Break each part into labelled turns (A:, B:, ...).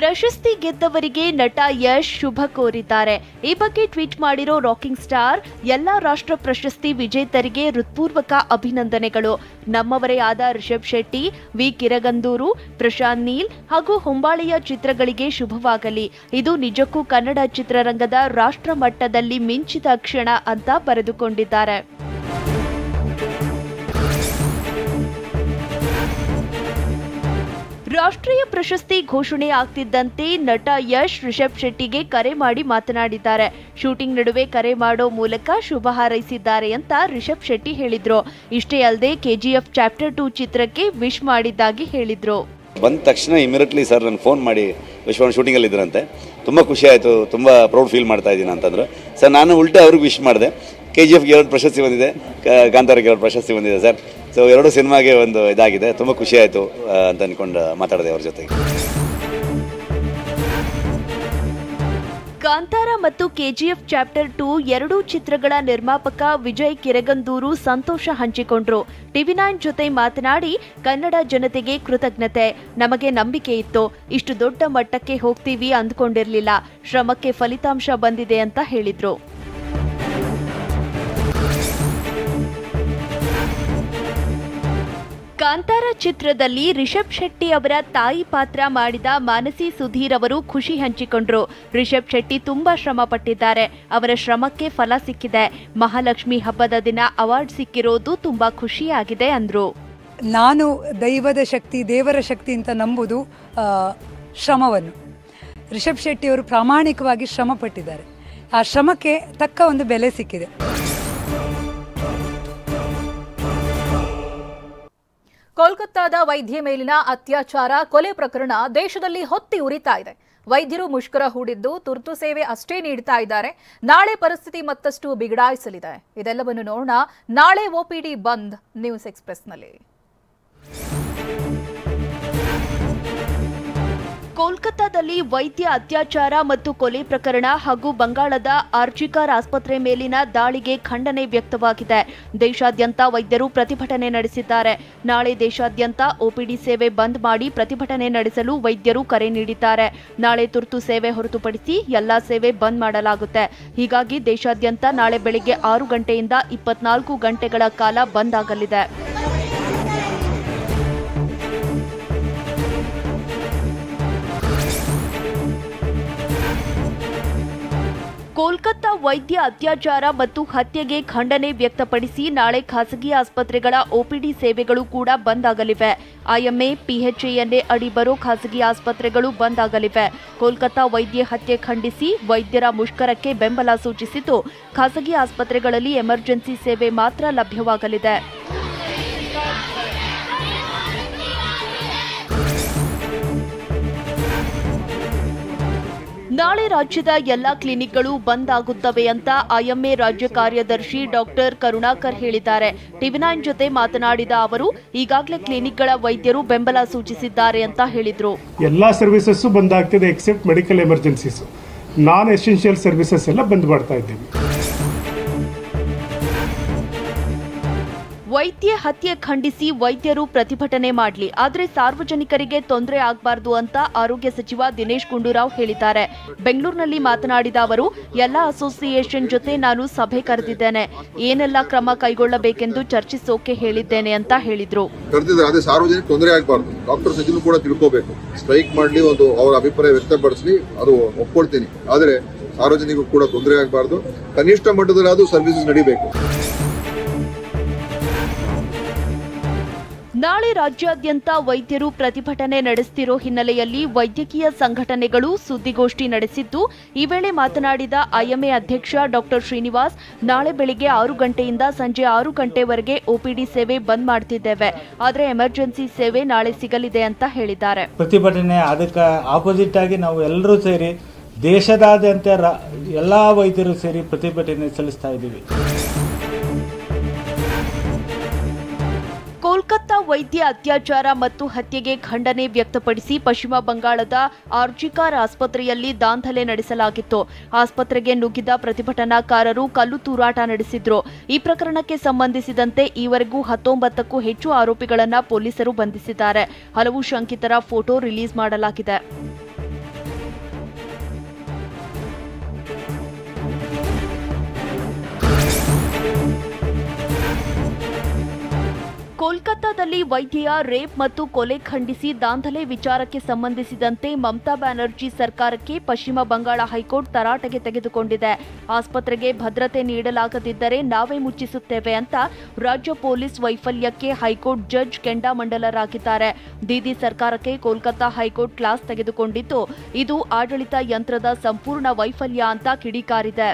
A: ಪ್ರಶಸ್ತಿ ಗೆದ್ದವರಿಗೆ ನಟ ಯಶ್ ಶುಭ ಕೋರಿದ್ದಾರೆ. ಈ ಬಗ್ಗೆ ಟ್ವೀಟ್ ಮಾಡಿರೋ ರಾಕಿಂಗ್ ಸ್ಟಾರ್, ಎಲ್ಲಾ ರಾಷ್ಟ್ರ ಪ್ರಶಸ್ತಿ ವಿಜೇತರಿಗೆ ಹೃತ್ಪೂರ್ವಕ ಅಭಿನಂದನೆಗಳು. ನಮ್ಮವರೇ ಆದ ರಿಷಬ್ ಶೆಟ್ಟಿ, ವಿ ಕಿರಗಂದೂರು, ಪ್ರಶಾಂತ್ ನೀಲ್ ಹಾಗೂ ಹೊಂಬಾಳೆಯ ಚಿತ್ರಗಳಿಗೆ ಶುಭವಾಗಲಿ. ಇದು ನಿಜಕ್ಕೂ ಕನ್ನಡ ಚಿತ್ರರಂಗದ ರಾಷ್ಟ್ರ ಮಟ್ಟದಲ್ಲಿ ಮಿಂಚಿದ ಕ್ಷಣ ಅಂತ ಬರೆದುಕೊಂಡಿದ್ದಾರೆ. ರಾಷ್ಟ್ರೀಯ ಪ್ರಶಸ್ತಿ ಘೋಷಣೆ ಆಗ್ತಿದ್ದಂತೆ ನಟ ಯಶ್ ರಿಷಬ್ ಶೆಟ್ಟಿಗೆ ಕರೆ ಮಾಡಿ ಮಾತನಾಡಿದ್ದಾರೆ. ಶೂಟಿಂಗ್ ನಡುವೆ ಕರೆ ಮಾಡೋ ಮೂಲಕ ಶುಭ ಹಾರೈಸಿದ್ದಾರೆ ಅಂತ ರಿಷಬ್ ಶೆಟ್ಟಿ ಹೇಳಿದ್ರು. ಇಷ್ಟೇ ಅಲ್ಲದೆ KGF ಚಾಪ್ಟರ್ 2 ಚಿತ್ರಕ್ಕೆ ವಿಶ್ ಮಾಡಿದ್ದಾಗಿ ಹೇಳಿದ್ರು.
B: ಬಂದ ತಕ್ಷಣ ಇಮಿಡಿಯೇಟ್ಲಿ ಸರ್ ನಾನು ಫೋನ್ ಮಾಡಿ ವಿಶ್ವಣ್ಣ ಶೂಟಿಂಗಲ್ಲಿ ಇದ್ರಂತೆ, ತುಂಬ ಖುಷಿ ಆಯಿತು, ತುಂಬ ಪ್ರೌಡ್ ಫೀಲ್ ಮಾಡ್ತಾ ಇದ್ದೀನಿ ಅಂತಂದರು. ಸರ್ ನಾನು ಉಲ್ಟಾ ಅವ್ರಿಗೆ ವಿಶ್ ಮಾಡಿದೆ. KGFಗೆ 2 ಪ್ರಶಸ್ತಿ ಬಂದಿದೆ, ಕಾಂತಾರಕ್ಕೆ 2 ಪ್ರಶಸ್ತಿ ಬಂದಿದೆ ಸರ್. ಸೊ 2 ಸಿನಿಮಾಗೆ ಒಂದು ಇದಾಗಿದೆ, ತುಂಬ ಖುಷಿ ಆಯಿತು ಅಂತ ಅಂದ್ಕೊಂಡು ಮಾತಾಡಿದೆ ಅವ್ರ ಜೊತೆಗೆ.
A: ಕಾಂತಾರ ಮತ್ತು KGF ಚಾಪ್ಟರ್ 2 ಎರಡೂ ಚಿತ್ರಗಳ ನಿರ್ಮಾಪಕ ವಿಜಯ್ ಕಿರಗಂದೂರು ಸಂತೋಷ ಹಂಚಿಕೊಂಡ್ರು. TV9 ಜೊತೆ ಮಾತನಾಡಿ, ಕನ್ನಡ ಜನತೆಗೆ ಕೃತಜ್ಞತೆ. ನಮಗೆ ನಂಬಿಕೆ ಇತ್ತು, ಇಷ್ಟು ದೊಡ್ಡ ಮಟ್ಟಕ್ಕೆ ಹೋಗ್ತೀವಿ ಅಂದ್ಕೊಂಡಿರಲಿಲ್ಲ. ಶ್ರಮಕ್ಕೆ ಫಲಿತಾಂಶ ಬಂದಿದೆ ಅಂತ ಹೇಳಿದ್ರು. ಕಾಂತಾರ ಚಿತ್ರದಲ್ಲಿ ರಿಷಬ್ ಶೆಟ್ಟಿ ಅವರ ತಾಯಿ ಪಾತ್ರ ಮಾಡಿದ ಮಾನಸಿ ಸುಧೀರ್ ಅವರು ಖುಷಿ ಹಂಚಿಕೊಂಡ್ರು. ರಿಷಬ್ ಶೆಟ್ಟಿ ತುಂಬಾ ಶ್ರಮ ಪಟ್ಟಿದ್ದಾರೆ, ಅವರ ಶ್ರಮಕ್ಕೆ ಫಲ ಸಿಕ್ಕಿದೆ. ಮಹಾಲಕ್ಷ್ಮಿ ಹಬ್ಬದ ದಿನ ಅವಾರ್ಡ್ ಸಿಕ್ಕಿರೋದು ತುಂಬಾ ಖುಷಿಯಾಗಿದೆ ಅಂದ್ರು.
C: ನಾನು ದೈವದ ಶಕ್ತಿ, ದೇವರ ಶಕ್ತಿ ಅಂತ ನಂಬುದು ಶ್ರಮವನ್ನು. ರಿಷಬ್ ಶೆಟ್ಟಿ ಅವರು ಪ್ರಾಮಾಣಿಕವಾಗಿ ಶ್ರಮ ಪಟ್ಟಿದ್ದಾರೆ, ಆ ಶ್ರಮಕ್ಕೆ ತಕ್ಕ ಒಂದು ಬೆಲೆ ಸಿಕ್ಕಿದೆ.
D: ಕೋಲ್ಕತ್ತಾದ ವೈದ್ಯೆ ಮೇಲಿನ ಅತ್ಯಾಚಾರ, ಕೊಲೆ ಪ್ರಕರಣ ದೇಶದಲ್ಲಿ ಹೊತ್ತಿ ಉರಿತಾ ಇದೆ. ವೈದ್ಯರು ಮುಷ್ಕರ ಹೂಡಿದ್ದು ತುರ್ತು ಸೇವೆ ಅಷ್ಟೇ ನೀಡ್ತಾ ಇದ್ದಾರೆ. ನಾಳೆ ಪರಿಸ್ಥಿತಿ ಮತ್ತಷ್ಟು ಬಿಗಡಾಯಿಸಲಿದೆ. ಇದೆಲ್ಲವನ್ನು ನೋಡೋಣ ನಾಳೆ OPD ಬಂದ್ ನ್ಯೂಸ್ ಎಕ್ಸ್‌ಪ್ರೆಸ್ನಲ್ಲಿ.
A: ಕೋಲ್ಕತ್ತಾದಲ್ಲಿ ವೈದ್ಯ ಅತ್ಯಾಚಾರ ಮತ್ತು ಕೊಲೆ ಪ್ರಕರಣ ಹಾಗೂ ಬಂಗಾಳದ ಆರ್ಜಿಕರ್ ಆಸ್ಪತ್ರೆ ಮೇಲಿನ ದಾಳಿಗೆ ಖಂಡನೆ ವ್ಯಕ್ತವಾಗಿದೆ. ದೇಶಾದ್ಯಂತ ವೈದ್ಯರು ಪ್ರತಿಭಟನೆ ನಡೆಸಿದ್ದಾರೆ. ನಾಳೆ ದೇಶಾದ್ಯಂತ OPD ಸೇವೆ ಬಂದ್ ಮಾಡಿ ಪ್ರತಿಭಟನೆ ನಡೆಸಲು ವೈದ್ಯರು ಕರೆ ನೀಡಿದ್ದಾರೆ. ನಾಳೆ ತುರ್ತು ಸೇವೆ ಹೊರತುಪಡಿಸಿ ಎಲ್ಲಾ ಸೇವೆ ಬಂದ್ ಮಾಡಲಾಗುತ್ತೆ. ಹೀಗಾಗಿ ದೇಶಾದ್ಯಂತ ನಾಳೆ ಬೆಳಗ್ಗೆ 6 ಗಂಟೆಯಿಂದ 24 ಗಂಟೆಗಳ ಕಾಲ ಬಂದ್ ಆಗಲಿದೆ. ಕೋಲ್ಕತ್ತಾ ವೈದ್ಯ ಅತ್ಯಾಚಾರ ಮತ್ತು ಹತ್ಯೆಗೆ ಖಂಡನೆ ವ್ಯಕ್ತಪಡಿಸಿ ನಾಳೆ ಖಾಸಗಿ ಆಸ್ಪತ್ರೆಗಳ OPD ಸೇವೆಗಳು ಕೂಡ ಬಂದ್ ಆಗಲಿವೆ. IMA, PHANA ಅಡಿ ಬರೋ ಖಾಸಗಿ ಆಸ್ಪತ್ರೆಗಳು ಬಂದ್ ಆಗಲಿವೆ. ಕೋಲ್ಕತ್ತಾ ವೈದ್ಯ ಹತ್ಯೆ ಖಂಡಿಸಿ ವೈದ್ಯರ ಮುಷ್ಕರಕ್ಕೆ ಬೆಂಬಲ ಸೂಚಿಸಿದ್ದು, ಖಾಸಗಿ ಆಸ್ಪತ್ರೆಗಳಲ್ಲಿ ಎಮರ್ಜೆನ್ಸಿ ಸೇವೆ ಮಾತ್ರ ಲಭ್ಯವಾಗಲಿದೆ. ನಾಳೆ ರಾಜ್ಯದ ಎಲ್ಲಾ ಕ್ಲಿನಿಕ್ಗಳು ಬಂದ್ ಆಗುತ್ತವೆ ಅಂತ IMA ರಾಜ್ಯ ಕಾರ್ಯದರ್ಶಿ ಡಾಕ್ಟರ್ ಕರುಣಾಕರ್ ಹೇಳಿದ್ದಾರೆ. TV9 ಜೊತೆ ಮಾತನಾಡಿದ ಅವರು, ಈಗಾಗಲೇ ಕ್ಲಿನಿಕ್ಗಳ ವೈದ್ಯರು ಬೆಂಬಲ ಸೂಚಿಸಿದ್ದಾರೆ ಅಂತ ಹೇಳಿದ್ರು.
E: ಎಲ್ಲಾ ಸರ್ವಿಸಸ್ ಬಂದ್ ಆಗ್ತಿದೆ except medical emergencies. Non essential services ಎಲ್ಲ ಬಂದ್ ಮಾಡ್ತಾ ಇದ್ದೀವಿ.
A: ವೈದ್ಯ ಹತ್ಯೆ ಖಂಡಿಸಿ ವೈದ್ಯರು ಪ್ರತಿಭಟನೆ ಮಾಡಲಿ, ಆದರೆ ಸಾರ್ವಜನಿಕರಿಗೆ ತೊಂದರೆ ಆಗಬಾರದು ಅಂತ ಆರೋಗ್ಯ ಸಚಿವ ದಿನೇಶ್ ಗುಂಡೂರಾವ್ ಹೇಳಿದ್ದಾರೆ. ಬೆಂಗಳೂರಿನಲ್ಲಿ ಮಾತನಾಡಿದ ಅವರು, ಎಲ್ಲ ಅಸೋಸಿಯೇಷನ್ ಜೊತೆ ನಾನು ಸಭೆ ಕರೆದಿದ್ದೇನೆ, ಏನೆಲ್ಲ ಕ್ರಮ ಕೈಗೊಳ್ಳಬೇಕೆಂದು ಚರ್ಚಿಸೋಕೆ ಹೇಳಿದ್ದೇನೆ ಅಂತ ಹೇಳಿದ್ರು.
F: ಅದೇ ಸಾರ್ವಜನಿಕ ತೊಂದರೆ ಆಗಬಾರದು, ಡಾಕ್ಟರ್ಸ್ ಇದನ್ನು ಕೂಡ ತಿಳ್ಕೋಬೇಕು. ಸ್ಟ್ರೈಕ್ ಮಾಡಲಿ, ಒಂದು ಅವರ ಅಭಿಪ್ರಾಯ ವ್ಯಕ್ತಪಡಿಸಲಿ, ಅದು ಒಪ್ಕೊಳ್ತೀನಿ. ಆದರೆ ಸಾರ್ವಜನಿಕರು ಕೂಡ ತೊಂದರೆ ಆಗಬಾರದು. ಕನಿಷ್ಠ ಮಟ್ಟದಲ್ಲಿ ಅದು ಸರ್ವಿಸಸ್ ನಡೀಬೇಕು.
A: ನಾಳೆ ರಾಜ್ಯಾದ್ಯಂತ ವೈದ್ಯರು ಪ್ರತಿಭಟನೆ ನಡೆಸುತ್ತಿರೋ ಹಿನ್ನೆಲೆಯಲ್ಲಿ ವೈದ್ಯಕೀಯ ಸಂಘಟನೆಗಳು ಸುದ್ದಿಗೋಷ್ಠಿ ನಡೆಸಿದ್ದು, ಈ ವೇಳೆ ಮಾತನಾಡಿದ IMA ಅಧ್ಯಕ್ಷ ಡಾಕ್ಟರ್ ಶ್ರೀನಿವಾಸ್, ನಾಳೆ ಬೆಳಿಗ್ಗೆ 6 ಗಂಟೆಯಿಂದ ಸಂಜೆ 6 ಗಂಟೆವರೆಗೆ OPD ಸೇವೆ ಬಂದ್ ಮಾಡ್ತಿದ್ದೇವೆ, ಆದರೆ ಎಮರ್ಜೆನ್ಸಿ ಸೇವೆ ನಾಳೆ ಸಿಗಲಿದೆ ಅಂತ ಹೇಳಿದ್ದಾರೆ.
G: ಪ್ರತಿಭಟನೆ ಅದಕ್ಕೆ ಆಪೋಸಿಟ್ ಆಗಿ ನಾವು ಎಲ್ಲರೂ ಸೇರಿ ದೇಶದಾದ್ಯಂತ ಎಲ್ಲಾ ವೈದ್ಯರು ಸೇರಿ ಪ್ರತಿಭಟನೆ ಸಲ್ಲಿಸ್ತಾ ಇದ್ದೀವಿ.
A: ಕೋಲ್ಕತ್ತಾ ವೈದ್ಯ ಅತ್ಯಾಚಾರ ಮತ್ತು ಹತ್ಯೆಗೆ ಖಂಡನೆ ವ್ಯಕ್ತಪಡಿಸಿ ಪಶ್ಚಿಮ ಬಂಗಾಳದ ಆರ್ಜಿಕರ್ ಆಸ್ಪತ್ರೆಯಲ್ಲಿ ದಾಂಧಲೆ ನಡೆಸಲಾಗಿತ್ತು. ಆಸ್ಪತ್ರೆಗೆ ನುಗ್ಗಿದ ಪ್ರತಿಭಟನಾಕಾರರು ಕಲ್ಲು ತೂರಾಟ ನಡೆಸಿದ್ರು. ಈ ಪ್ರಕರಣಕ್ಕೆ ಸಂಬಂಧಿಸಿದಂತೆ ಈವರೆಗೂ 19ಕ್ಕೂ ಹೆಚ್ಚು ಆರೋಪಿಗಳನ್ನು ಪೊಲೀಸರು ಬಂಧಿಸಿದ್ದಾರೆ. ಹಲವು ಶಂಕಿತರ ಫೋಟೋ ರಿಲೀಸ್ ಮಾಡಲಾಗಿದೆ. ಕೋಲ್ಕತ್ತಾದಲ್ಲಿ ವೈದ್ಯೆಯ ರೇಪ್ ಮತ್ತು ಕೊಲೆ ಖಂಡಿಸಿ ದಾಂಧಲೆ ವಿಚಾರಕ್ಕೆ ಸಂಬಂಧಿಸಿದಂತೆ ಮಮತಾ ಬ್ಯಾನರ್ಜಿ ಸರ್ಕಾರಕ್ಕೆ ಪಶ್ಚಿಮ ಬಂಗಾಳ ಹೈಕೋರ್ಟ್ ತರಾಟೆಗೆ ತೆಗೆದುಕೊಂಡಿದೆ. ಆಸ್ಪತ್ರೆಗೆ ಭದ್ರತೆ ನೀಡಲಾಗದಿದ್ದರೆ ನಾವೇ ಮುಚ್ಚಿಸುತ್ತೇವೆ ಅಂತ ರಾಜ್ಯ ಪೊಲೀಸ್ ವೈಫಲ್ಯಕ್ಕೆ ಹೈಕೋರ್ಟ್ ಜಡ್ಜ್ ಕೆಂಡಾಮಂಡಲರಾಗಿದ್ದಾರೆ. ದೀದಿ ಸರ್ಕಾರಕ್ಕೆ ಕೋಲ್ಕತ್ತಾ ಹೈಕೋರ್ಟ್ ಕ್ಲಾಸ್ ತೆಗೆದುಕೊಂಡಿದ್ದು, ಇದು ಆಡಳಿತ ಯಂತ್ರದ ಸಂಪೂರ್ಣ ವೈಫಲ್ಯ ಅಂತ ಕಿಡಿಕಾರಿದೆ.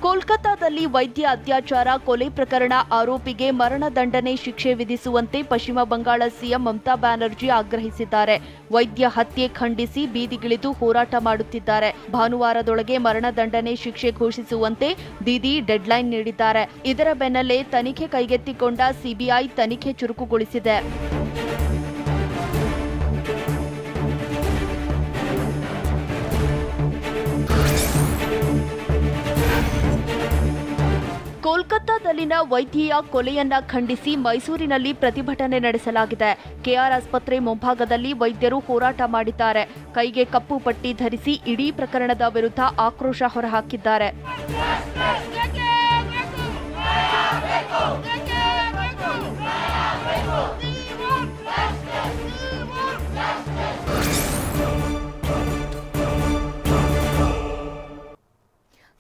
A: ಕೋಲ್ಕತ್ತಾದಲ್ಲಿ ವೈದ್ಯ ಅತ್ಯಾಚಾರ ಕೊಲೆ ಪ್ರಕರಣ ಆರೋಪಿಗೆ ಮರಣದಂಡನೆ ಶಿಕ್ಷೆ ವಿಧಿಸುವಂತೆ ಪಶ್ಚಿಮ ಬಂಗಾಳ ಸಿಎಂ ಮಮತಾ ಬ್ಯಾನರ್ಜಿ ಆಗ್ರಹಿಸಿದ್ದಾರೆ. ವೈದ್ಯ ಹತ್ಯೆ ಖಂಡಿಸಿ ಬೀದಿಗಿಳಿದು ಹೋರಾಟ ಮಾಡುತ್ತಿದ್ದಾರೆ. ಭಾನುವಾರದೊಳಗೆ ಮರಣದಂಡನೆ ಶಿಕ್ಷೆ ಘೋಷಿಸುವಂತೆ ದೀದಿ ಡೆಡ್ಲೈನ್ ನೀಡಿದ್ದಾರೆ. ಇದರ ಬೆನ್ನಲ್ಲೇ ತನಿಖೆ ಕೈಗೆತ್ತಿಕೊಂಡ ಸಿಬಿಐ ತನಿಖೆ ಚುರುಕುಗೊಳಿಸಿದೆ. ಕೋಲ್ಕತ್ತಾದಲ್ಲಿನ ವೈದ್ಯೆಯ ಕೊಲೆಯನ್ನ ಖಂಡಿಸಿ ಮೈಸೂರಿನಲ್ಲಿ ಪ್ರತಿಭಟನೆ ನಡೆಸಲಾಗಿದೆ. ಕೆಆರ್ ಆಸ್ಪತ್ರೆ ಮುಂಭಾಗದಲ್ಲಿ ವೈದ್ಯರು ಹೋರಾಟ ಮಾಡಿದ್ದಾರೆ. ಕೈಗೆ ಕಪ್ಪು ಪಟ್ಟಿ ಧರಿಸಿ ಇಡೀ ಪ್ರಕರಣದ ವಿರುದ್ಧ ಆಕ್ರೋಶ ಹೊರಹಾಕಿದ್ದಾರೆ.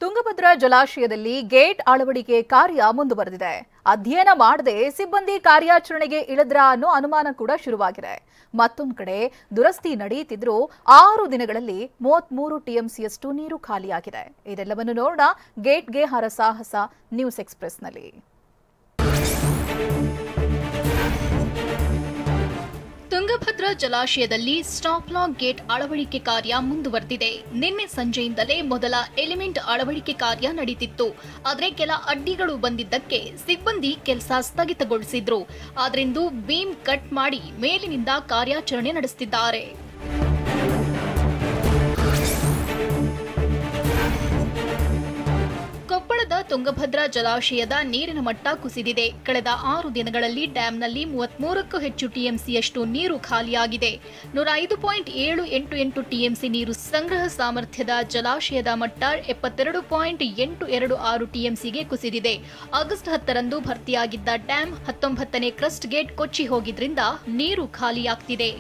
D: ತುಂಗಭದ್ರಾ ಜಲಾಶಯದಲ್ಲಿ ಗೇಟ್ ಅಳವಡಿಕೆ ಕಾರ್ಯ ಮುಂದುವರೆದಿದೆ. ಅಧ್ಯಯನ ಮಾಡದೆ ಸಿಬ್ಬಂದಿ ಕಾರ್ಯಾಚರಣೆಗೆ ಇಳಿದ್ರ ಅನ್ನೋ ಅನುಮಾನ ಕೂಡ ಶುರುವಾಗಿದೆ. ಮತ್ತೊಂದು ಕಡೆ ದುರಸ್ತಿ ನಡೆಯುತ್ತಿದ್ರೂ 6 ದಿನಗಳಲ್ಲಿ 33 ಟಿಎಂಸಿಯಷ್ಟು ನೀರು ಖಾಲಿಯಾಗಿದೆ. ಇದೆಲ್ಲವನ್ನು ನೋಡೋಣ ಗೇಟ್ಗೆ ಹರಸಾಹಸ ನ್ಯೂಸ್ ಎಕ್ಸ್‌ಪ್ರೆಸ್‌ನಲ್ಲಿ.
H: ತುಂಗಭದ್ರಾ ಜಲಾಶಯದಲ್ಲಿ ಸ್ಟಾಪ್ ಲಾಕ್ ಗೇಟ್ ಅಳವಡಿಕೆ ಕಾರ್ಯ ಮುಂದುವರೆದಿದೆ. ನಿನ್ನೆ ಸಂಜೆಯಿಂದಲೇ ಮೊದಲ ಎಲಿಮೆಂಟ್ ಅಳವಡಿಕೆ ಕಾರ್ಯ ನಡೆದಿತ್ತು. ಆದರೆ ಕೆಲ ಅಡ್ಡಿಗಳು ಬಂದಿದ್ದಕ್ಕೆ ಸಿಬ್ಬಂದಿ ಕೆಲಸ ಸ್ಥಗಿತಗೊಳಿಸಿದ್ರು. ಆದ್ರಿಂದು ಬೀಮ್ ಕಟ್ ಮಾಡಿ ಮೇಲಿನಿಂದ ಕಾರ್ಯಾಚರಣೆ ನಡೆಸುತ್ತಿದ್ದಾರೆ. ಕೊಪ್ಪಳದ ತುಂಗಭದ್ರಾ ಜಲಾಶಯದ ನೀರಿನ ಮಟ್ಟ ಕುಸಿದಿದೆ. ಕಳೆದ 6 ದಿನಗಳಲ್ಲಿ ಡ್ಯಾಂನಲ್ಲಿ 33ಕ್ಕೂ ಹೆಚ್ಚು ಟಿಎಂಸಿಯಷ್ಟು ನೀರು ಖಾಲಿಯಾಗಿದೆ. 105.788 ಟಿಎಂಸಿ ನೀರು ಸಂಗ್ರಹ ಸಾಮರ್ಥ್ಯದ ಜಲಾಶಯದ ಮಟ್ಟ 72.826 ಟಿಎಂಸಿಗೆ ಕುಸಿದಿದೆ. ಆಗಸ್ಟ್ 10ರಂದು ಭರ್ತಿಯಾಗಿದ್ದ ಡ್ಯಾಂ 19ನೇ ಕ್ರಸ್ಟ್ ಗೇಟ್ ಕೊಚ್ಚಿ ಹೋಗಿದ್ರಿಂದ ನೀರು ಖಾಲಿಯಾಗ್ತಿದೆ.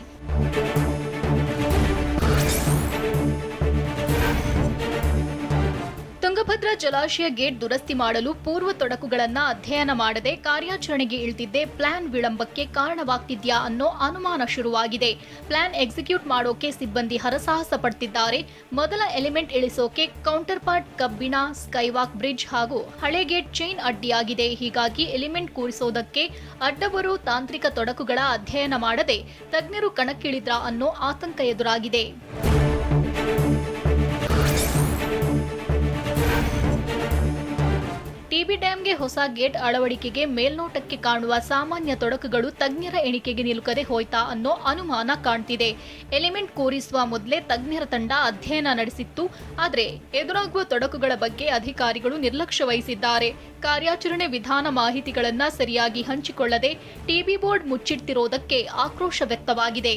H: ತುಂಗಭದ್ರಾ ಜಲಾಶಯ ಗೇಟ್ ದುರಸ್ತಿ ಮಾಡಲು ಪೂರ್ವ ತೊಡಕುಗಳನ್ನು ಅಧ್ಯಯನ ಮಾಡದೆ ಕಾರ್ಯಾಚರಣೆಗೆ ಇಳಿದಿದ್ದೇ ಪ್ಲಾನ್ ವಿಳಂಬಕ್ಕೆ ಕಾರಣವಾಗ್ತಿದ್ಯಾ ಅನ್ನೋ ಅನುಮಾನ ಶುರುವಾಗಿದೆ. ಪ್ಲಾನ್ ಎಕ್ಸಿಕ್ಯೂಟ್ ಮಾಡೋಕೆ ಸಿಬ್ಬಂದಿ ಹರಸಾಹಸ ಪಡ್ತಿದ್ದಾರೆ. ಮೊದಲ ಎಲಿಮೆಂಟ್ ಇಳಿಸೋಕೆ ಕೌಂಟರ್ ಪಾರ್ಟ್ ಕಬ್ಬಿಣ, ಸ್ಕೈವಾಕ್ ಬ್ರಿಡ್ಜ್ ಹಾಗೂ ಹಳೆ ಗೇಟ್ ಚೈನ್ ಅಡ್ಡಿಯಾಗಿದೆ. ಹೀಗಾಗಿ ಎಲಿಮೆಂಟ್ ಕೂರಿಸೋದಕ್ಕೆ ಅಡ್ಡ ಬರೋ ತಾಂತ್ರಿಕ ತೊಡಕುಗಳ ಅಧ್ಯಯನ ಮಾಡದೆ ತಜ್ಞರು ಕಣಕ್ಕಿಳಿದ್ರಾ ಅನ್ನೋ ಆತಂಕ ಎದುರಾಗಿದೆ. ಟಿಬಿ ಡ್ಯಾಂಗೆ ಹೊಸ ಗೇಟ್ ಅಳವಡಿಕೆಗೆ ಮೇಲ್ನೋಟಕ್ಕೆ ಕಾಣುವ ಸಾಮಾನ್ಯ ತೊಡಕುಗಳು ತಜ್ಞರ ಎಣಿಕೆಗೆ ನಿಲುಕದೆ ಹೋಯ್ತಾ ಅನ್ನೋ ಅನುಮಾನ ಕಾಣ್ತಿದೆ. ಎಲಿಮೆಂಟ್ ಕೂರಿಸುವ ಮೊದಲೇ ತಜ್ಞರ ತಂಡ ಅಧ್ಯಯನ ನಡೆಸಿತ್ತು. ಆದರೆ ಎದುರಾಗುವ ತೊಡಕುಗಳ ಬಗ್ಗೆ ಅಧಿಕಾರಿಗಳು ನಿರ್ಲಕ್ಷ್ಯ ವಹಿಸಿದ್ದಾರೆ. ಕಾರ್ಯಾಚರಣೆ ವಿಧಾನ ಮಾಹಿತಿಗಳನ್ನು ಸರಿಯಾಗಿ ಹಂಚಿಕೊಳ್ಳದೆ ಟಿಬಿ ಬೋರ್ಡ್ ಮುಚ್ಚಿಟ್ಟಿರೋದಕ್ಕೆ ಆಕ್ರೋಶ ವ್ಯಕ್ತವಾಗಿದೆ.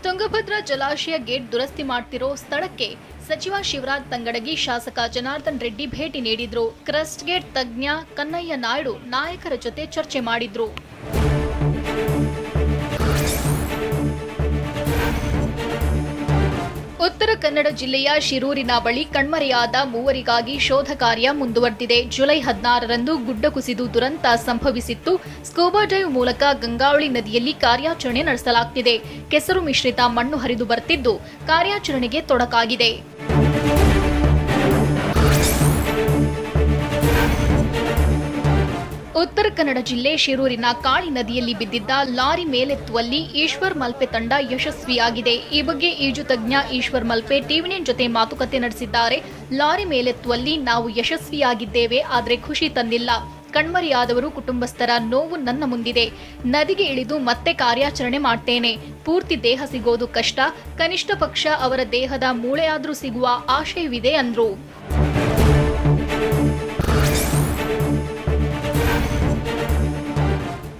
H: ತುಂಗಭದ್ರಾ ಜಲಾಶಯ ಗೇಟ್ ದುರಸ್ತಿ ಮಾಡ್ತಿರೋ ಸ್ಥಳಕ್ಕೆ ಸಚಿವ ಶಿವರಾಜ್ ತಂಗಡಗಿ, ಶಾಸಕ ಜನಾರ್ದನ್ ರೆಡ್ಡಿ ಭೇಟಿ ನೀಡಿದ್ರು. ಕ್ರಸ್ಟ್ ಗೇಟ್ ತಜ್ಞ ಕನ್ನಯ್ಯ ನಾಯ್ಡು ನಾಯಕರ ಜೊತೆ ಚರ್ಚೆ ಮಾಡಿದ್ರು. ಉತ್ತರ ಕನ್ನಡ ಜಿಲ್ಲೆಯ ಶಿರೂರಿನ ಬಳಿ ಕಣ್ಮರೆಯಾದ ಮೂವರಿಗಾಗಿ ಶೋಧ ಕಾರ್ಯ ಮುಂದುವರೆದಿದೆ. ಜುಲೈ 16ರಂದು ಗುಡ್ಡ ಕುಸಿದು ದುರಂತ ಸಂಭವಿಸಿತ್ತು. ಸ್ಕೂಬಾ ಡೈವ್ ಮೂಲಕ ಗಂಗಾವಳಿ ನದಿಯಲ್ಲಿ ಕಾರ್ಯಾಚರಣೆ ನಡೆಸಲಾಗುತ್ತಿದೆ. ಕೆಸರು ಮಿಶ್ರಿತ ಮಣ್ಣು ಹರಿದು ಬರ್ತಿದ್ದು ಕಾರ್ಯಾಚರಣೆಗೆ ತೊಡಕಾಗಿದೆ. ಉತ್ತರ ಕನ್ನಡ ಜಿಲ್ಲೆ ಶಿರೂರಿನ ಕಾಳಿ ನದಿಯಲ್ಲಿ ಬಿದ್ದಿದ್ದ ಲಾರಿ ಮೇಲೆತ್ತುವಲ್ಲಿ ಈಶ್ವರ್ ಮಲ್ಪೆ ತಂಡ ಯಶಸ್ವಿಯಾಗಿದೆ. ಈ ಬಗ್ಗೆ ಈಜು ತಜ್ಞ ಈಶ್ವರ್ ಮಲ್ಪೆ ಟಿವಿ9 ಜೊತೆ ಮಾತುಕತೆ ನಡೆಸಿದ್ದಾರೆ. ಲಾರಿ ಮೇಲೆತ್ತುವಲ್ಲಿ ನಾವು ಯಶಸ್ವಿಯಾಗಿದ್ದೇವೆ, ಆದರೆ ಖುಷಿ ತಂದಿಲ್ಲ. ಕಣ್ಮರೆಯಾದವರು ಕುಟುಂಬಸ್ಥರ ನೋವು ನನ್ನ ಮುಂದಿದೆ. ನದಿಗೆ ಇಳಿದು ಮತ್ತೆ ಕಾರ್ಯಾಚರಣೆ ಮಾಡ್ತೇನೆ. ಪೂರ್ತಿ ದೇಹ ಸಿಗೋದು ಕಷ್ಟ, ಕನಿಷ್ಠ ಪಕ್ಷ ಅವರ ದೇಹದ ಮೂಳೆಯಾದ್ರೂ ಸಿಗುವ ಆಶಯವಿದೆ ಅಂದ್ರು.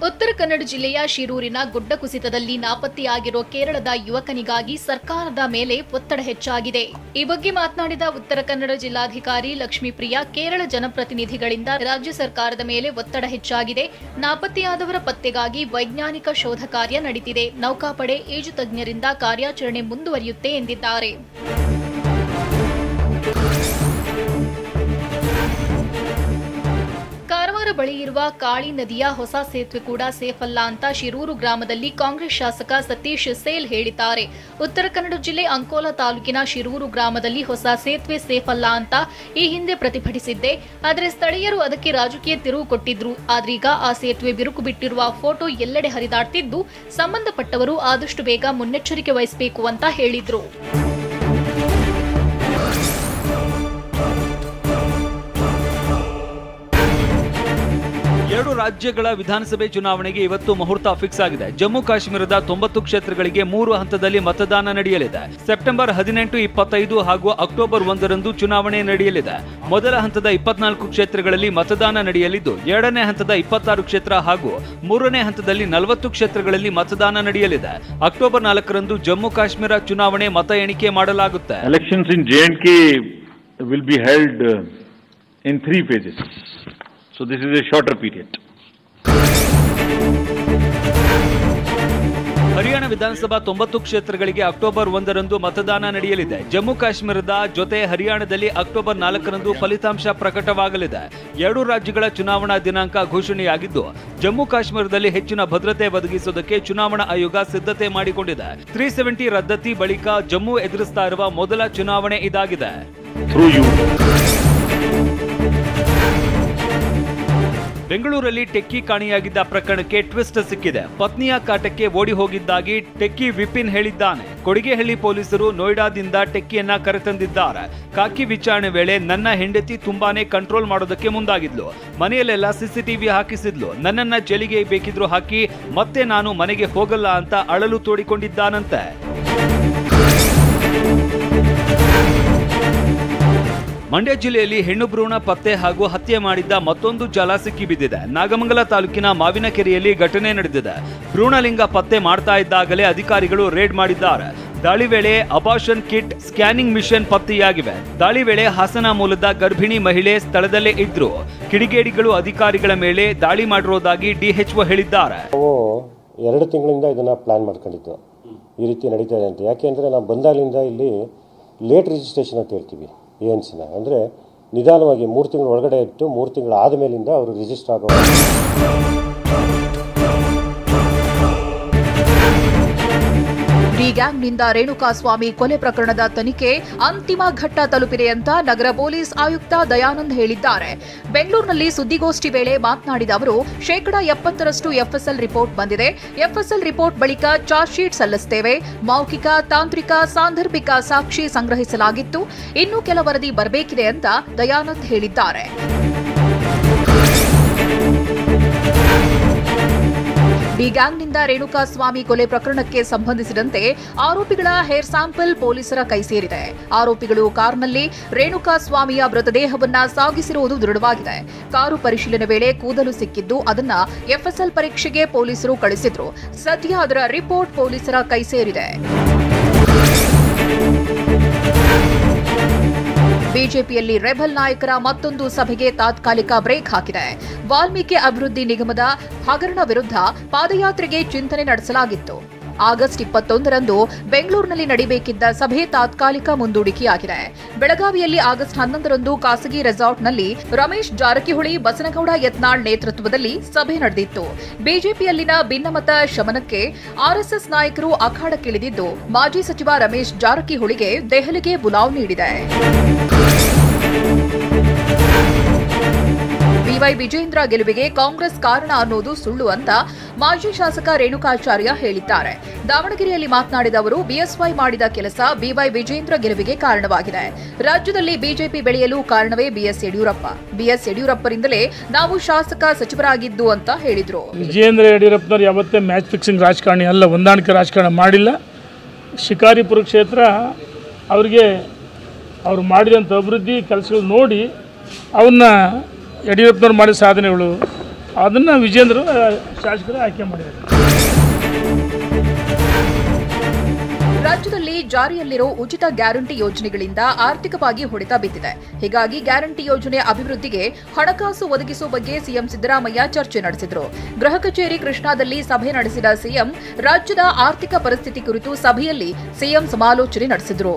H: ಉತ್ತರ ಕನ್ನಡ ಜಿಲ್ಲೆಯ ಶಿರೂರಿನ ಗುಡ್ಡ ಕುಸಿತದಲ್ಲಿ ನಾಪತ್ತೆಯಾಗಿರೋ ಕೇರಳದ ಯುವಕನಿಗಾಗಿ ಸರ್ಕಾರದ ಮೇಲೆ ಒತ್ತಡ ಹೆಚ್ಚಾಗಿದೆ. ಈ ಬಗ್ಗೆ ಮಾತನಾಡಿದ ಉತ್ತರ ಕನ್ನಡ ಜಿಲ್ಲಾಧಿಕಾರಿ ಲಕ್ಷ್ಮೀಪ್ರಿಯಾ, ಕೇರಳ ಜನಪ್ರತಿನಿಧಿಗಳಿಂದ ರಾಜ್ಯ ಸರ್ಕಾರದ ಮೇಲೆ ಒತ್ತಡ ಹೆಚ್ಚಾಗಿದೆ. ನಾಪತ್ತೆಯಾದವರ ಪತ್ತೆಗಾಗಿ ವೈಜ್ಞಾನಿಕ ಶೋಧ ಕಾರ್ಯ ನಡೆದಿದೆ. ನೌಕಾಪಡೆ, ಈಜು ತಜ್ಞರಿಂದ ಕಾರ್ಯಾಚರಣೆ ಮುಂದುವರಿಯುತ್ತೆ ಎಂದಿದ್ದಾರೆ. ಕಾರವಾರ ಬಳಿ ಇರುವ ಕಾಳಿ ನದಿಯ ಹೊಸ ಸೇತುವೆ ಕೂಡ ಸೇಫ್ ಅಲ್ಲ ಅಂತ ಶಿರೂರು ಗ್ರಾಮದಲ್ಲಿ ಕಾಂಗ್ರೆಸ್ ಶಾಸಕ ಸತೀಶ್ ಸೇಲ್ ಹೇಳಿದ್ದಾರೆ. ಉತ್ತರ ಕನ್ನಡ ಜಿಲ್ಲೆ ಅಂಕೋಲಾ ತಾಲೂಕಿನ ಶಿರೂರು ಗ್ರಾಮದಲ್ಲಿ ಹೊಸ ಸೇತುವೆ ಸೇಫ್ ಅಲ್ಲ ಅಂತ ಈ ಹಿಂದೆ ಪ್ರತಿಭಟಿಸಿದ್ದೆ. ಆದರೆ ಸ್ಥಳೀಯರು ಅದಕ್ಕೆ ರಾಜಕೀಯ ತಿರುವು ಕೊಟ್ಟಿದ್ರು. ಆದ್ರೀಗ ಆ ಸೇತುವೆ ಬಿರುಕು ಬಿಟ್ಟಿರುವ ಫೋಟೋ ಎಲ್ಲೆಡೆ ಹರಿದಾಡ್ತಿದ್ದು, ಸಂಬಂಧಪಟ್ಟವರು ಆದಷ್ಟು ಬೇಗ ಮುನ್ನೆಚ್ಚರಿಕೆ ವಹಿಸಬೇಕು ಅಂತ ಹೇಳಿದ್ರು.
I: ಎರಡು ರಾಜ್ಯಗಳ ವಿಧಾನಸಭೆ ಚುನಾವಣೆಗೆ ಇವತ್ತು ಮುಹೂರ್ತ ಫಿಕ್ಸ್ ಆಗಿದೆ. ಜಮ್ಮು ಕಾಶ್ಮೀರದ 90 ಕ್ಷೇತ್ರಗಳಿಗೆ 3 ಹಂತದಲ್ಲಿ ಮತದಾನ ನಡೆಯಲಿದೆ. ಸೆಪ್ಟೆಂಬರ್ 18, 25 ಹಾಗೂ ಅಕ್ಟೋಬರ್ 1ರಂದು ಚುನಾವಣೆ ನಡೆಯಲಿದೆ. ಮೊದಲ ಹಂತದ 24 ಕ್ಷೇತ್ರಗಳಲ್ಲಿ ಮತದಾನ ನಡೆಯಲಿದ್ದು, ಎರಡನೇ ಹಂತದ 26 ಕ್ಷೇತ್ರ ಹಾಗೂ ಮೂರನೇ ಹಂತದಲ್ಲಿ 40 ಕ್ಷೇತ್ರಗಳಲ್ಲಿ ಮತದಾನ ನಡೆಯಲಿದೆ. ಅಕ್ಟೋಬರ್ 4ರಂದು ಜಮ್ಮು ಕಾಶ್ಮೀರ ಚುನಾವಣೆ ಮತ ಎಣಿಕೆ ಮಾಡಲಾಗುತ್ತೆ.
J: Elections in J&K will be held in 3 phases. So this is a shorter period.
I: Haryana ವಿಧಾನಸಭಾ 90 ಕ್ಷೇತ್ರಗಳಿಗೆ ಅಕ್ಟೋಬರ್ 1ರಂದು ಮತದಾನ ನಡೆಯಲಿದೆ. ಜಮ್ಮು ಕಾಶ್ಮೀರದ ಜೊತೆ ಹರಿಯಾಣದಲ್ಲಿ ಅಕ್ಟೋಬರ್ 4ರಂದು ಫಲಿತಾಂಶ ಪ್ರಕಟವಾಗಲಿದೆ. ಎರಡು ರಾಜ್ಯಗಳ ಚುನಾವಣಾ ದಿನಾಂಕ ಘೋಷಣೆಯಾಗಿದ್ದು, ಜಮ್ಮು ಕಾಶ್ಮೀರದಲ್ಲಿ ಹೆಚ್ಚಿನ ಭದ್ರತೆ ಒದಗಿಸುವುದಕ್ಕೆ ಚುನಾವಣಾ ಆಯೋಗ ಸಿದ್ಧತೆ ಮಾಡಿಕೊಂಡಿದೆ. 370 ರದ್ದತಿ ಬಳಿಕ ಜಮ್ಮು ಎದುರಿಸ್ತಾ ಇರುವ ಮೊದಲ ಚುನಾವಣೆ ಇದಾಗಿದೆ. ಬೆಂಗಳೂರಲ್ಲಿ ಟೆಕ್ಕಿ ಕಾಣೆಯಾಗಿದ್ದ ಪ್ರಕರಣಕ್ಕೆ ಟ್ವಿಸ್ಟ್ ಸಿಕ್ಕಿದೆ. ಪತ್ನಿಯ ಕಾಟಕ್ಕೆ ಓಡಿ ಹೋಗಿದ್ದಾಗಿ ಟೆಕ್ಕಿ ವಿಪಿನ್ ಹೇಳಿದ್ದಾನೆ. ಕೊಡಿಗೆಹಳ್ಳಿ ಪೊಲೀಸರು ನೋಯ್ಡಾದಿಂದ ಟೆಕ್ಕಿಯನ್ನ ಕರೆತಂದಿದ್ದಾರೆ. ಖಾಕಿ ವಿಚಾರಣೆ ವೇಳೆ ನನ್ನ ಹೆಂಡತಿ ತುಂಬಾನೇ ಕಂಟ್ರೋಲ್ ಮಾಡೋದಕ್ಕೆ ಮುಂದಾಗಿದ್ಲು. ಮನೆಯಲ್ಲೆಲ್ಲ ಸಿಸಿಟಿವಿ ಹಾಕಿಸಿದ್ಲು. ನನ್ನನ್ನ ಜೈಲಿಗೆ ಬೇಕಿದ್ರು ಹಾಕಿ, ಮತ್ತೆ ನಾನು ಮನೆಗೆ ಹೋಗಲ್ಲ ಅಂತ ಅಳಲು ತೋಡಿಕೊಂಡಿದ್ದಾನಂತೆ. ಮಂಡ್ಯ ಜಿಲ್ಲೆಯಲ್ಲಿ ಹೆಣ್ಣು ಭ್ರೂಣ ಪತ್ತೆ ಹಾಗೂ ಹತ್ಯೆ ಮಾಡಿದ್ದ ಮತ್ತೊಂದು ಜಾಲ ಸಿಕ್ಕಿಬಿದ್ದಿದೆ. ನಾಗಮಂಗಲ ತಾಲೂಕಿನ ಮಾವಿನಕೆರೆಯಲ್ಲಿ ಘಟನೆ ನಡೆದಿದೆ. ಭ್ರೂಣಲಿಂಗ ಪತ್ತೆ ಮಾಡ್ತಾ ಇದ್ದಾಗಲೇ ಅಧಿಕಾರಿಗಳು ರೇಡ್ ಮಾಡಿದ್ದಾರೆ. ದಾಳಿ ವೇಳೆ ಅಬಾರ್ಷನ್ ಕಿಟ್, ಸ್ಕ್ಯಾನಿಂಗ್ ಮಿಷನ್ ಪತ್ತೆಯಾಗಿವೆ. ದಾಳಿ ವೇಳೆ ಹಾಸನ ಮೂಲದ ಗರ್ಭಿಣಿ ಮಹಿಳೆ ಸ್ಥಳದಲ್ಲೇ ಇದ್ರು. ಕಿಡಿಗೇಡಿಗಳು ಅಧಿಕಾರಿಗಳ ಮೇಲೆ ದಾಳಿ ಮಾಡಿರೋದಾಗಿ ಡಿಎಚ್ಒ ಹೇಳಿದ್ದಾರೆ.
K: ನಾವು 2 ತಿಂಗಳಿಂದ ಇದನ್ನ ಪ್ಲಾನ್ ಮಾಡ್ಕೊಂಡಿದ್ದು, ಈ ರೀತಿ ನಡೀತಾ ಇದೆ ಅಂತ. ಯಾಕೆಂದ್ರೆ ನಾವು ಬಂದಾಗಲಿಂದ ಇಲ್ಲಿ ಲೇಟ್ ರಿಜಿಸ್ಟ್ರೇಷನ್ ಅಂತ ಹೇಳ್ತೀವಿ. ಏನ್ಸಿನ ಅಂದರೆ ನಿಧಾನವಾಗಿ 3 ತಿಂಗಳ ಒಳಗಡೆ ಇಟ್ಟು 3 ತಿಂಗಳ ಆದಮೇಲಿಂದ ಅವರು ರಿಜಿಸ್ಟರ್ ಆಗೋ.
D: ಡಿ ಗ್ಯಾಂಗ್ನಿಂದ ರೇಣುಕಾಸ್ವಾಮಿ ಕೊಲೆ ಪ್ರಕರಣದ ತನಿಖೆ ಅಂತಿಮ ಘಟ್ಟ ತಲುಪಿದೆ ಅಂತ ನಗರ ಪೊಲೀಸ್ ಆಯುಕ್ತ ದಯಾನಂದ್ ಹೇಳಿದ್ದಾರೆ. ಬೆಂಗಳೂರಿನಲ್ಲಿ ಸುದ್ದಿಗೋಷ್ಠಿ ವೇಳೆ ಮಾತನಾಡಿದ ಅವರು, 70% ಎಫ್ಎಸ್ಎಲ್ ರಿಪೋರ್ಟ್ ಬಂದಿದೆ. ಎಫ್ಎಸ್ಎಲ್ ರಿಪೋರ್ಟ್ ಬಳಿಕ ಚಾರ್ಜ್ ಶೀಟ್ ಸಲ್ಲಿಸುತ್ತೇವೆ. ಮೌಖಿಕ, ತಾಂತ್ರಿಕ, ಸಾಂದರ್ಭಿಕ ಸಾಕ್ಷಿ ಸಂಗ್ರಹಿಸಲಾಗಿತ್ತು. ಇನ್ನೂ ಕೆಲ ವರದಿ ಬರಬೇಕಿದೆ ಅಂತ ದಯಾನಂದ್ ಹೇಳಿದ್ದಾರೆ. ಡಿ ಗ್ಯಾಂಗ್ನಿಂದ ರೇಣುಕಾಸ್ವಾಮಿ ಕೊಲೆ ಪ್ರಕರಣಕ್ಕೆ ಸಂಬಂಧಿಸಿದಂತೆ ಆರೋಪಿಗಳ ಹೇರ್ ಸ್ಯಾಂಪಲ್ ಪೊಲೀಸರ ಕೈ ಸೇರಿದೆ. ಆರೋಪಿಗಳು ಕಾರ್ನಲ್ಲಿ ರೇಣುಕಾಸ್ವಾಮಿಯ ಮೃತದೇಹವನ್ನ ಸಾಗಿಸಿರುವುದು ದೃಢವಾಗಿದೆ. ಕಾರು ಪರಿಶೀಲನೆ ವೇಳೆ ಕೂದಲು ಸಿಕ್ಕಿದ್ದು ಅದನ್ನ ಎಫ್ಎಸ್ಎಲ್ ಪರೀಕ್ಷೆಗೆ ಪೊಲೀಸರು ಕಳಿಸಿದ್ರು. ಸದ್ಯ ಅದರ ರಿಪೋರ್ಟ್ ಪೊಲೀಸರ ಕೈ ಸೇರಿದೆ. ಬಿಜೆಪಿಯಲ್ಲಿ ರೆಬಲ್ ನಾಯಕರ ಮತ್ತೊಂದು ಸಭೆಗೆ ತಾತ್ಕಾಲಿಕ ಬ್ರೇಕ್ ಹಾಕಿದೆ. ವಾಲ್ಮೀಕಿ ಅಭಿವೃದ್ಧಿ ನಿಗಮದ ಹಗರಣ ವಿರುದ್ಧ ಪಾದಯಾತ್ರೆಗೆ ಚಿಂತನೆ ನಡೆಸಲಾಗಿತ್ತು. ಆಗಸ್ಟ್ 21ರಂದು ಬೆಂಗಳೂರಿನಲ್ಲಿ ನಡೆಯಬೇಕಿದ್ದ ಸಭೆ ತಾತ್ಕಾಲಿಕ ಮುಂದೂಡಿಕೆಯಾಗಿದೆ. ಬೆಳಗಾವಿಯಲ್ಲಿ ಆಗಸ್ಟ್ 11ರಂದು ಖಾಸಗಿ ರೆಸಾರ್ಟ್ನಲ್ಲಿ ರಮೇಶ್ ಜಾರಕಿಹೊಳಿ, ಬಸನಗೌಡ ಯತ್ನಾಳ್ ನೇತೃತ್ವದಲ್ಲಿ ಸಭೆ ನಡೆದಿತ್ತು. ಬಿಜೆಪಿಯಲ್ಲಿನ ಭಿನ್ನಮತ ಶಮನಕ್ಕೆ ಆರ್ಎಸ್ಎಸ್ ನಾಯಕರು ಅಖಾಡಕ್ಕಿಳಿದಿದ್ದು, ಮಾಜಿ ಸಚಿವ ರಮೇಶ್ ಜಾರಕಿಹೊಳಿಗೆ ದೆಹಲಿಗೆ ಬುಲಾವ್ ನೀಡಿದೆ. ಬಿವೈ ವಿಜೇಂದ್ರ ಗೆಲುವಿಗೆ ಕಾಂಗ್ರೆಸ್ ಕಾರಣ ಅನ್ನೋದು ಸುಳ್ಳು ಅಂತ ಮಾಜಿ ಶಾಸಕ ರೇಣುಕಾಚಾರ್ಯ ಹೇಳಿದ್ದಾರೆ. ದಾವಣಗೆರೆಯಲ್ಲಿ ಮಾತನಾಡಿದ ಅವರು, ಬಿಎಸ್ವೈ ಮಾಡಿದ ಕೆಲಸ ಬಿವೈ ವಿಜೇಂದ್ರ ಗೆಲುವಿಗೆ ಕಾರಣವಾಗಿದೆ. ರಾಜ್ಯದಲ್ಲಿ ಬಿಜೆಪಿ ಬೆಳೆಯಲು ಕಾರಣವೇ ಬಿಎಸ್ ಯಡಿಯೂರಪ್ಪ. ಬಿಎಸ್ ಯಡಿಯೂರಪ್ಪರಿಂದಲೇ ನಾವು ಶಾಸಕ ಸಚಿವರಾಗಿದ್ದು ಅಂತ ಹೇಳಿದ್ರು.
L: ವಿಜೇಂದ್ರ ಯಡಿಯೂರಪ್ಪನವರು ಯಾವತ್ತೇ ಮ್ಯಾಚ್ ಫಿಕ್ಸಿಂಗ್ ರಾಜಕಾರಣಿ ಅಲ್ಲ, ಹೊಂದಾಣಿಕೆ ರಾಜಕಾರಣ ಮಾಡಿಲ್ಲ. ಶಿಕಾರಿಪುರ ಕ್ಷೇತ್ರ ಅವರಿಗೆ ಅವರು ಮಾಡಿದಂಥ ಅಭಿವೃದ್ಧಿ ಕೆಲಸಗಳು ನೋಡಿ ಅವನ್ನ ಯಡಿಯೂರಪ್ಪನವ್ರು ಮಾಡಿದ ಸಾಧನೆಗಳು ಅದನ್ನು ವಿಜೇಂದ್ರ ಶಾಸಕರು ಆಯ್ಕೆ ಮಾಡಿದ್ದಾರೆ.
D: ರಾಜ್ಯದಲ್ಲಿ ಜಾರಿಯಲ್ಲಿರೋ ಉಚಿತ ಗ್ಯಾರಂಟಿ ಯೋಜನೆಗಳಿಂದ ಆರ್ಥಿಕವಾಗಿ ಹೊಡೆತ ಬಿದ್ದಿದೆ. ಹೀಗಾಗಿ ಗ್ಯಾರಂಟಿ ಯೋಜನೆ ಅಭಿವೃದ್ಧಿಗೆ ಹಣಕಾಸು ಒದಗಿಸುವ ಬಗ್ಗೆ ಸಿಎಂ ಸಿದ್ದರಾಮಯ್ಯ ಚರ್ಚೆ ನಡೆಸಿದರು. ಗೃಹ ಕಚೇರಿ ಕೃಷ್ಣಾದಲ್ಲಿ ಸಭೆ ನಡೆಸಿದ ಸಿಎಂ ರಾಜ್ಯದ ಆರ್ಥಿಕ ಪರಿಸ್ಥಿತಿ ಕುರಿತು ಸಭೆಯಲ್ಲಿ ಸಿಎಂ ಸಮಾಲೋಚನೆ ನಡೆಸಿದರು.